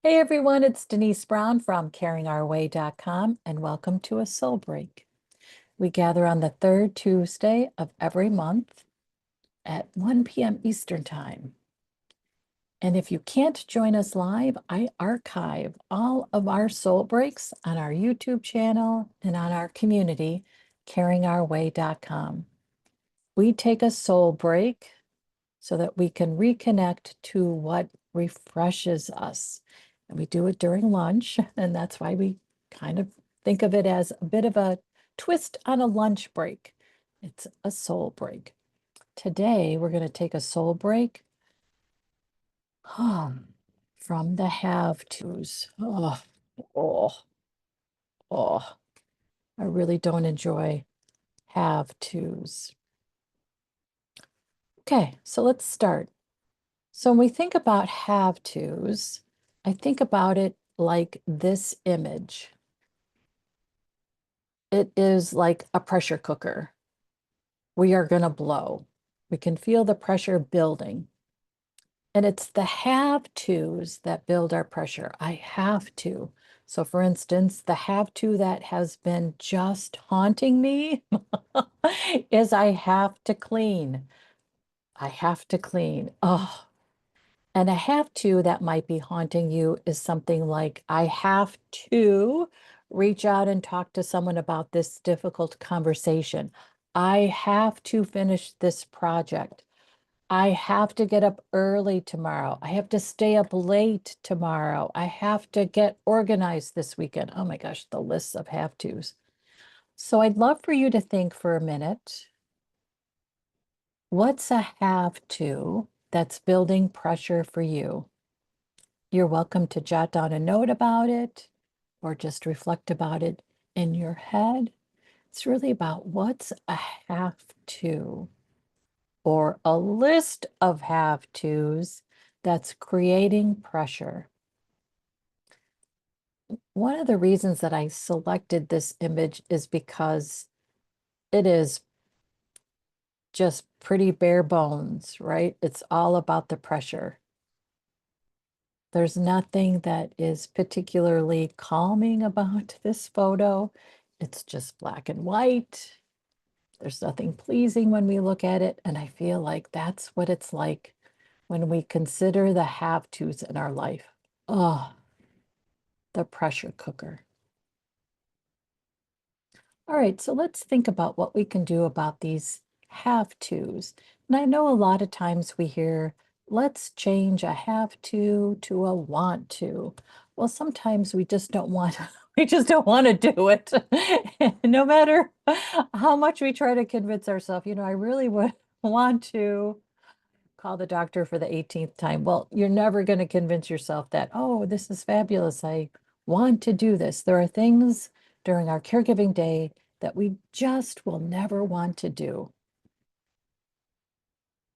Hey everyone, it's Denise Brown from caringourway.com and welcome to a soul break. We gather on the third Tuesday of every month at 1 p.m. Eastern Time. And if you can't join us live, I archive all of our soul breaks on our YouTube channel and on our community, caringourway.com. We take a soul break so that we can reconnect to what refreshes us. And we do it during lunch, and that's why we kind of think of it as a bit of a twist on a lunch break. It's a soul break. Today, we're going to take a soul break from the have-tos. Oh, oh, I really don't enjoy have-tos. Okay, so let's start. So when we think about have-tos, I think about it like this image. It is like a pressure cooker. We are going to blow. We can feel the pressure building. And it's the have-tos that build our pressure. I have to. So for instance, the have-to that has been just haunting me is I have to clean. I have to clean. Oh, and a have to that might be haunting you is something like, I have to reach out and talk to someone about this difficult conversation. I have to finish this project. I have to get up early tomorrow. I have to stay up late tomorrow. I have to get organized this weekend. Oh my gosh, the lists of have tos. So I'd love for you to think for a minute, what's a have to that's building pressure for you? You're welcome to jot down a note about it or just reflect about it in your head. It's really about what's a have to or a list of have tos that's creating pressure. One of the reasons that I selected this image is because it is just pretty bare bones, right? It's all about the pressure. There's nothing that is particularly calming about this photo. It's just black and white. There's nothing pleasing when we look at it. And I feel like that's what it's like when we consider the have-tos in our life. Oh, the pressure cooker. All right, so let's think about what we can do about these have-tos. And I know a lot of times we hear, let's change a have to a want to. Well, sometimes we just don't want we just don't want to do it. No matter how much we try to convince ourselves, I really would want to call the doctor for the 18th time. Well, you're never going to convince yourself that, oh, this is fabulous. I want to do this. There are things during our caregiving day that we just will never want to do.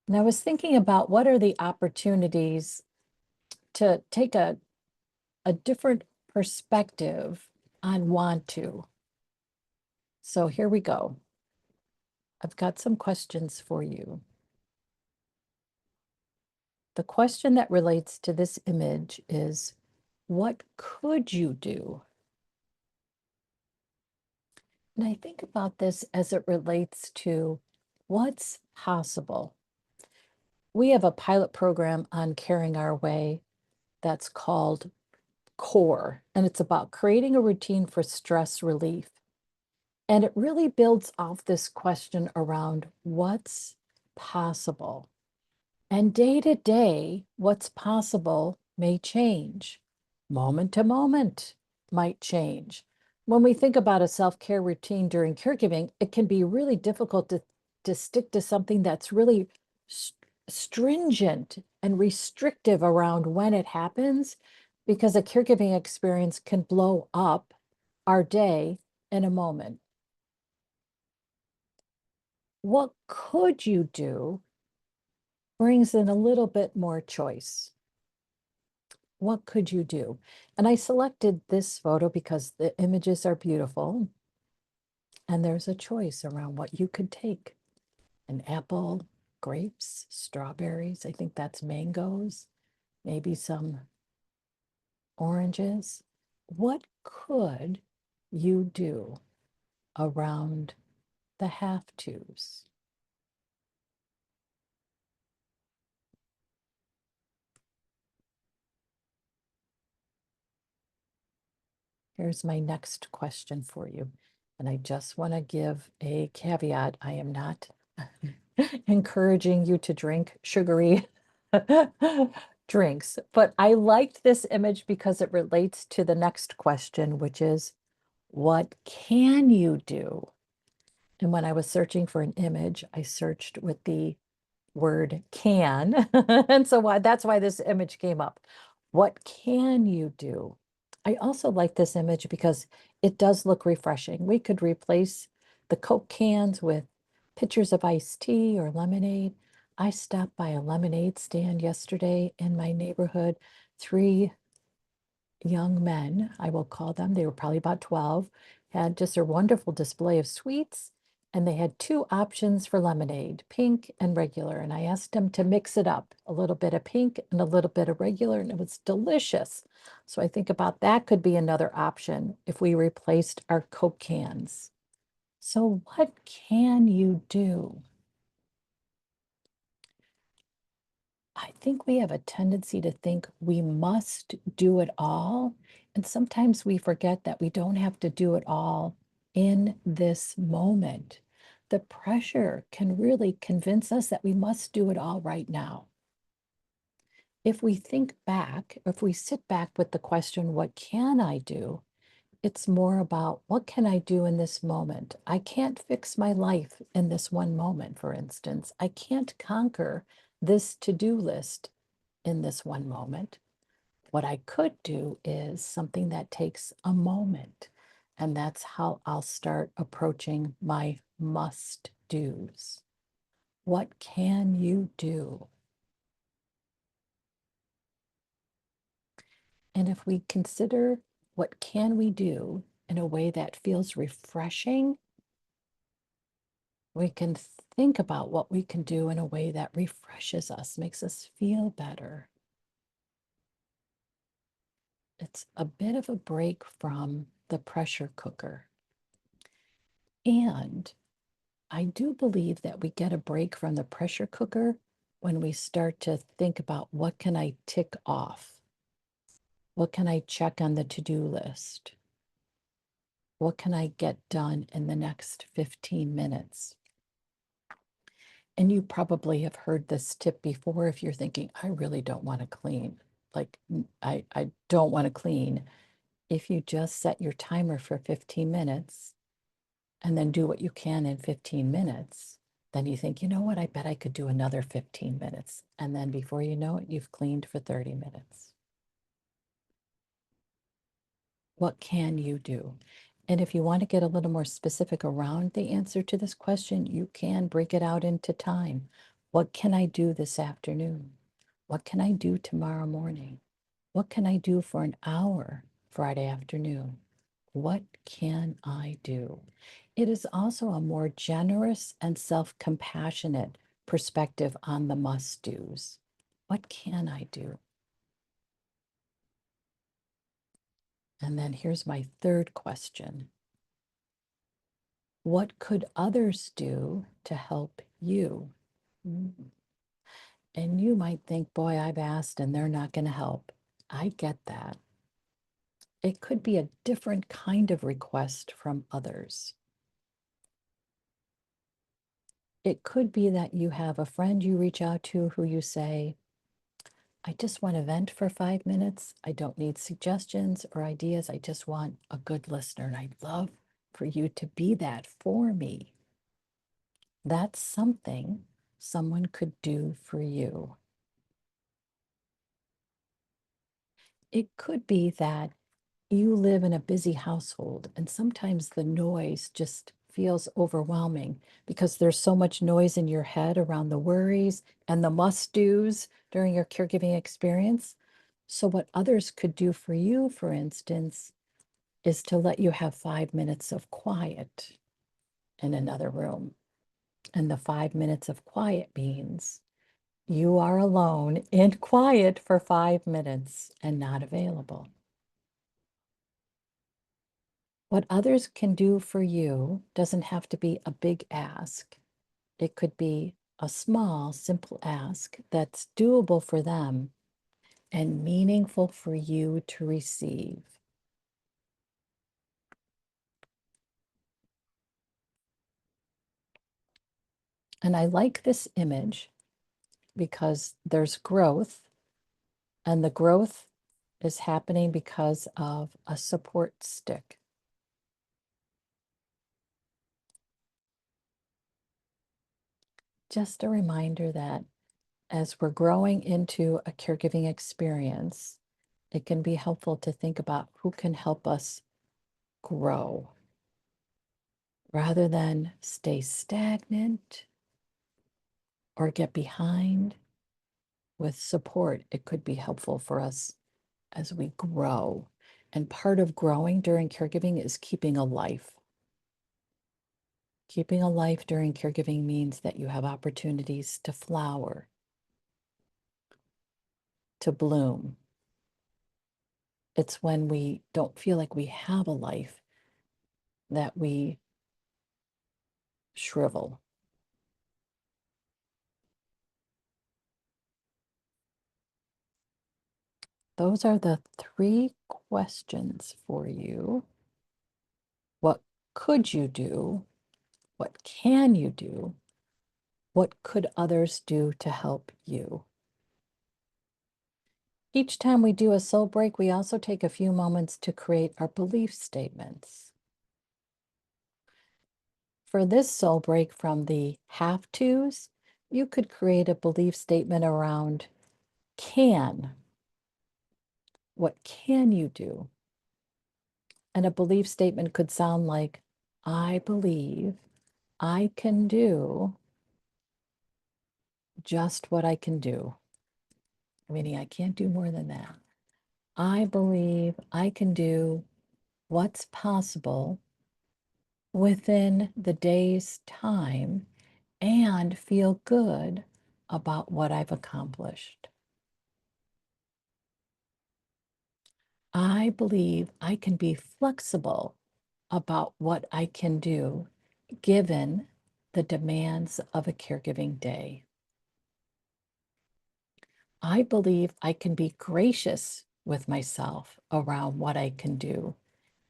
And I was thinking about what are the opportunities to take a different perspective on want to. So here we go. I've got some questions for you. The question that relates to this image is, what could you do? And I think about this as it relates to what's possible. We have a pilot program on Caring Our Way that's called CORE, and it's about creating a routine for stress relief. And it really builds off this question around what's possible. And day to day, what's possible may change. Moment to moment might change. When we think about a self-care routine during caregiving, it can be really difficult to stick to something that's really stringent and restrictive around when it happens, because a caregiving experience can blow up our day in a moment. What could you do brings in a little bit more choice. What could you do? And I selected this photo because the images are beautiful and there's a choice around what you could take. An apple, grapes, strawberries. I think that's mangoes, maybe some oranges. What could you do around the have-tos? Here's my next question for you. And I just want to give a caveat. I am not encouraging you to drink sugary drinks, but I liked this image because it relates to the next question, which is, what can you do? And when I was searching for an image, I searched with the word can. And so that's why this image came up. What can you do? I also like this image because it does look refreshing. We could replace the Coke cans with pitchers of iced tea or lemonade. I stopped by a lemonade stand yesterday in my neighborhood. Three young men, I will call them, they were probably about 12, had just a wonderful display of sweets. And they had two options for lemonade, pink and regular. And I asked them to mix it up, a little bit of pink and a little bit of regular, and it was delicious. So I think about that could be another option if we replaced our Coke cans. So what can you do? I think we have a tendency to think we must do it all. And sometimes we forget that we don't have to do it all in this moment. The pressure can really convince us that we must do it all right now. If we think back, if we sit back with the question, what can I do? It's more about what can I do in this moment? I can't fix my life in this one moment, for instance. I can't conquer this to-do list in this one moment. What I could do is something that takes a moment. And that's how I'll start approaching my must do's. What can you do? And if we consider what can we do in a way that feels refreshing, we can think about what we can do in a way that refreshes us, makes us feel better. It's a bit of a break from the pressure cooker. And I do believe that we get a break from the pressure cooker when we start to think about what can I tick off? What can I check on the to-do list? What can I get done in the next 15 minutes? And you probably have heard this tip before if you're thinking, I really don't want to clean. Like, I don't want to clean. If you just set your timer for 15 minutes and then do what you can in 15 minutes, then you think, you know what, I bet I could do another 15 minutes. And then before you know it, you've cleaned for 30 minutes. What can you do? And if you want to get a little more specific around the answer to this question, you can break it out into time. What can I do this afternoon? What can I do tomorrow morning? What can I do for an hour Friday afternoon? What can I do? It is also a more generous and self-compassionate perspective on the must-dos. What can I do? And then here's my third question. What could others do to help you? And you might think, boy, I've asked and they're not going to help. I get that. It could be a different kind of request from others. It could be that you have a friend you reach out to who you say, I just want to vent for 5 minutes. I don't need suggestions or ideas. I just want a good listener. And I'd love for you to be that for me. That's something someone could do for you. It could be that you live in a busy household and sometimes the noise just feels overwhelming because there's so much noise in your head around the worries and the must-dos during your caregiving experience. So what others could do for you, for instance, is to let you have 5 minutes of quiet in another room. And the 5 minutes of quiet means you are alone in quiet for 5 minutes and not available. What others can do for you doesn't have to be a big ask. It could be a small, simple ask that's doable for them and meaningful for you to receive. And I like this image because there's growth, and the growth is happening because of a support stick. Just a reminder that as we're growing into a caregiving experience, it can be helpful to think about who can help us grow rather than stay stagnant or get behind. With support, it could be helpful for us as we grow. And part of growing during caregiving is keeping a life. Keeping a life during caregiving means that you have opportunities to flower, to bloom. It's when we don't feel like we have a life that we shrivel. Those are the 3 questions for you. What could you do? What can you do? What could others do to help you? Each time we do a soul break, we also take a few moments to create our belief statements. For this soul break from the have tos, you could create a belief statement around can. What can you do? And a belief statement could sound like, I believe I can do just what I can do. Meaning I can't do more than that. I believe I can do what's possible within the day's time and feel good about what I've accomplished. I believe I can be flexible about what I can do given the demands of a caregiving day. I believe I can be gracious with myself around what I can do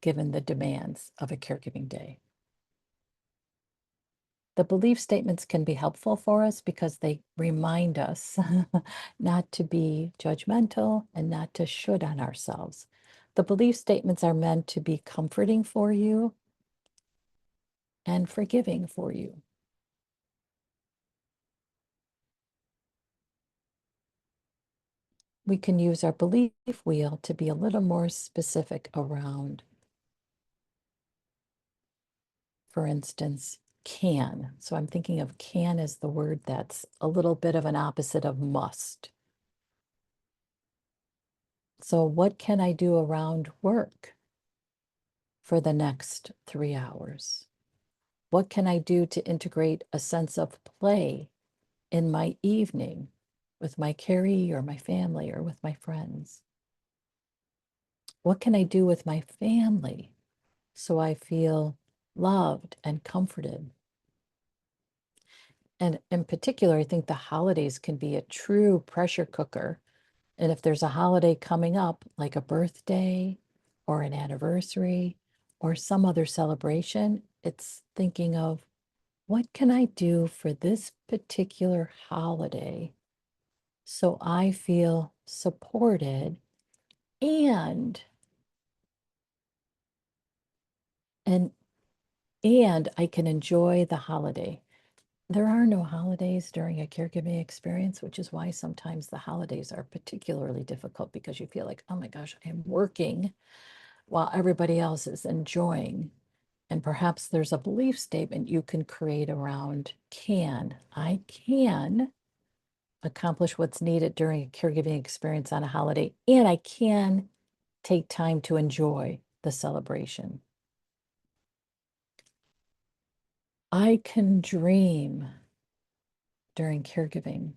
given the demands of a caregiving day. The belief statements can be helpful for us because they remind us not to be judgmental and not to should on ourselves. The belief statements are meant to be comforting for you and forgiving for you. We can use our belief wheel to be a little more specific around, for instance, can. So I'm thinking of can as the word that's a little bit of an opposite of must. So what can I do around work for the next 3 hours? What can I do to integrate a sense of play in my evening with my caree or my family or with my friends? What can I do with my family so I feel loved and comforted? And in particular, I think the holidays can be a true pressure cooker. And if there's a holiday coming up, like a birthday or an anniversary or some other celebration, it's thinking of what can I do for this particular holiday so I feel supported and and and I can enjoy the holiday. There are no holidays during a caregiving experience, which is why sometimes the holidays are particularly difficult because you feel like, oh my gosh, I am working while everybody else is enjoying. And perhaps there's a belief statement you can create around can. I can accomplish what's needed during a caregiving experience on a holiday, and I can take time to enjoy the celebration. I can dream during caregiving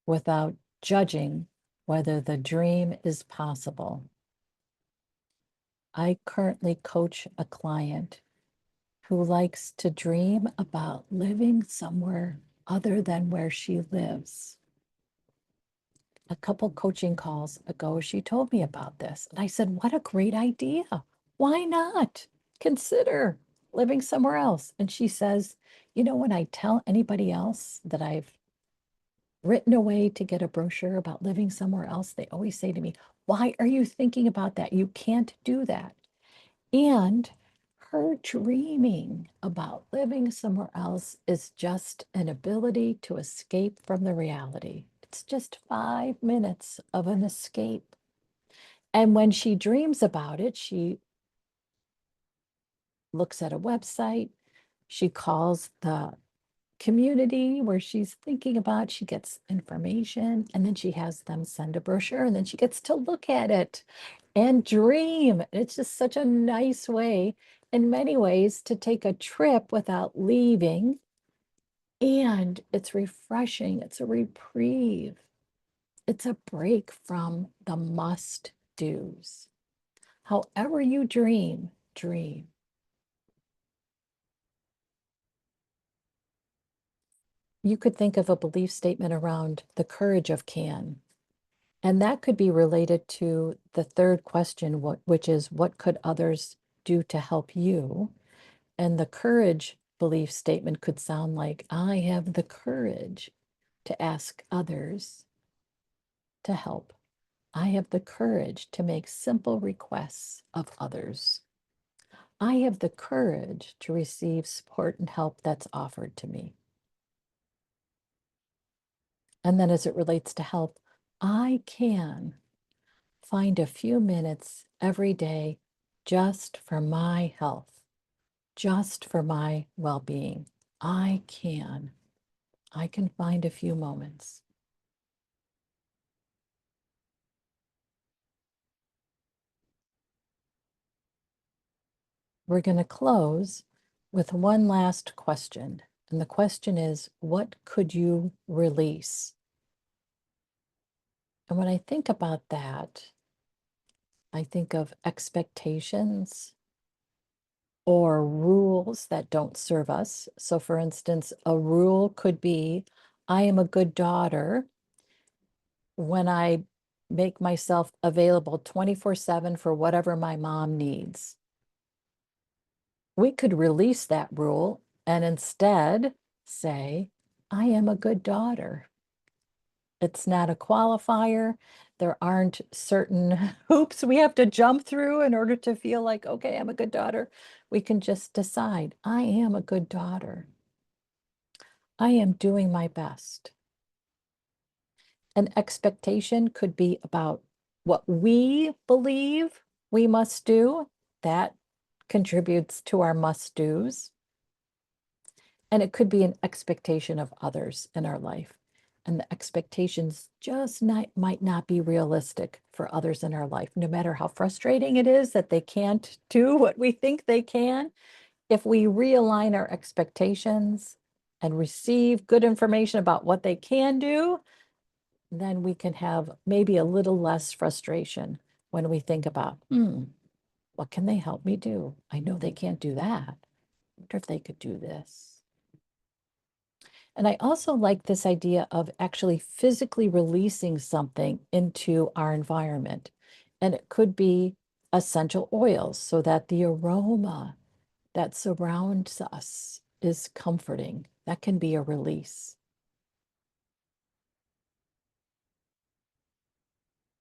without judging whether the dream is possible. I currently coach a client who likes to dream about living somewhere other than where she lives. A couple coaching calls ago, she told me about this. And I said, what a great idea. Why not consider living somewhere else? And she says, when I tell anybody else that I've written a way to get a brochure about living somewhere else, they always say to me, why are you thinking about that? You can't do that. And her dreaming about living somewhere else is just an ability to escape from the reality. It's just 5 minutes of an escape. And when she dreams about it, she looks at a website, she calls the community where she's thinking about, she gets information, and then she has them send a brochure, and then she gets to look at it and dream. It's just such a nice way, in many ways, to take a trip without leaving. And it's refreshing, it's a reprieve, it's a break from the must do's. However, you dream, dream. You could think of a belief statement around the courage of can. And that could be related to the third question, which is what could others do to help you? And the courage belief statement could sound like, I have the courage to ask others to help. I have the courage to make simple requests of others. I have the courage to receive support and help that's offered to me. And then as it relates to help, I can find a few minutes every day just for my health, just for my well-being. I can. I can find a few moments. We're going to close with one last question. And the question is, what could you release? And when I think about that, I think of expectations or rules that don't serve us. So, for instance, a rule could be I am a good daughter when I make myself available 24/7 for whatever my mom needs. We could release that rule and instead say, I am a good daughter. It's not a qualifier. There aren't certain hoops we have to jump through in order to feel like, okay, I'm a good daughter. We can just decide, I am a good daughter. I am doing my best. An expectation could be about what we believe we must do. That contributes to our must do's. And it could be an expectation of others in our life. And the expectations just might not be realistic for others in our life, no matter how frustrating it is that they can't do what we think they can. If we realign our expectations and receive good information about what they can do, then we can have maybe a little less frustration when we think about, what can they help me do? I know they can't do that. I wonder if they could do this. And I also like this idea of actually physically releasing something into our environment. And it could be essential oils so that the aroma that surrounds us is comforting. That can be a release.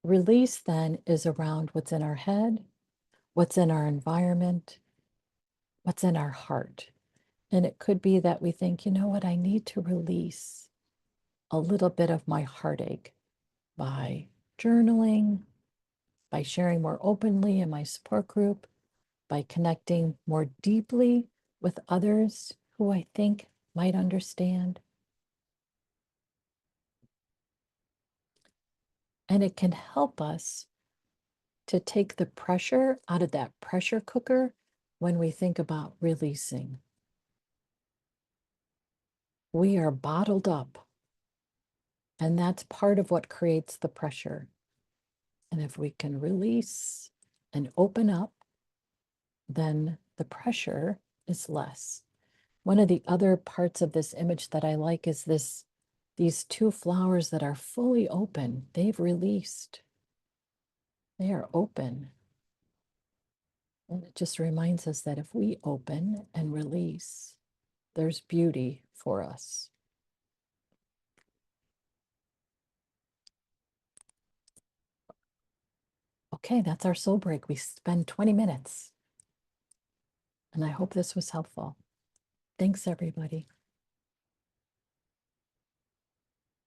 Release then is around what's in our head, what's in our environment, what's in our heart. And it could be that we think, you know what, I need to release a little bit of my heartache by journaling, by sharing more openly in my support group, by connecting more deeply with others who I think might understand. And it can help us to take the pressure out of that pressure cooker when we think about releasing. We are bottled up, and that's part of what creates the pressure. And if we can release and open up then the pressure is less. One of the other parts of this image that I like is these two flowers that are fully open. They've released. They are open. And it just reminds us that if we open and release, there's beauty for us. Okay, that's our soul break. We spend 20 minutes. And I hope this was helpful. Thanks, everybody.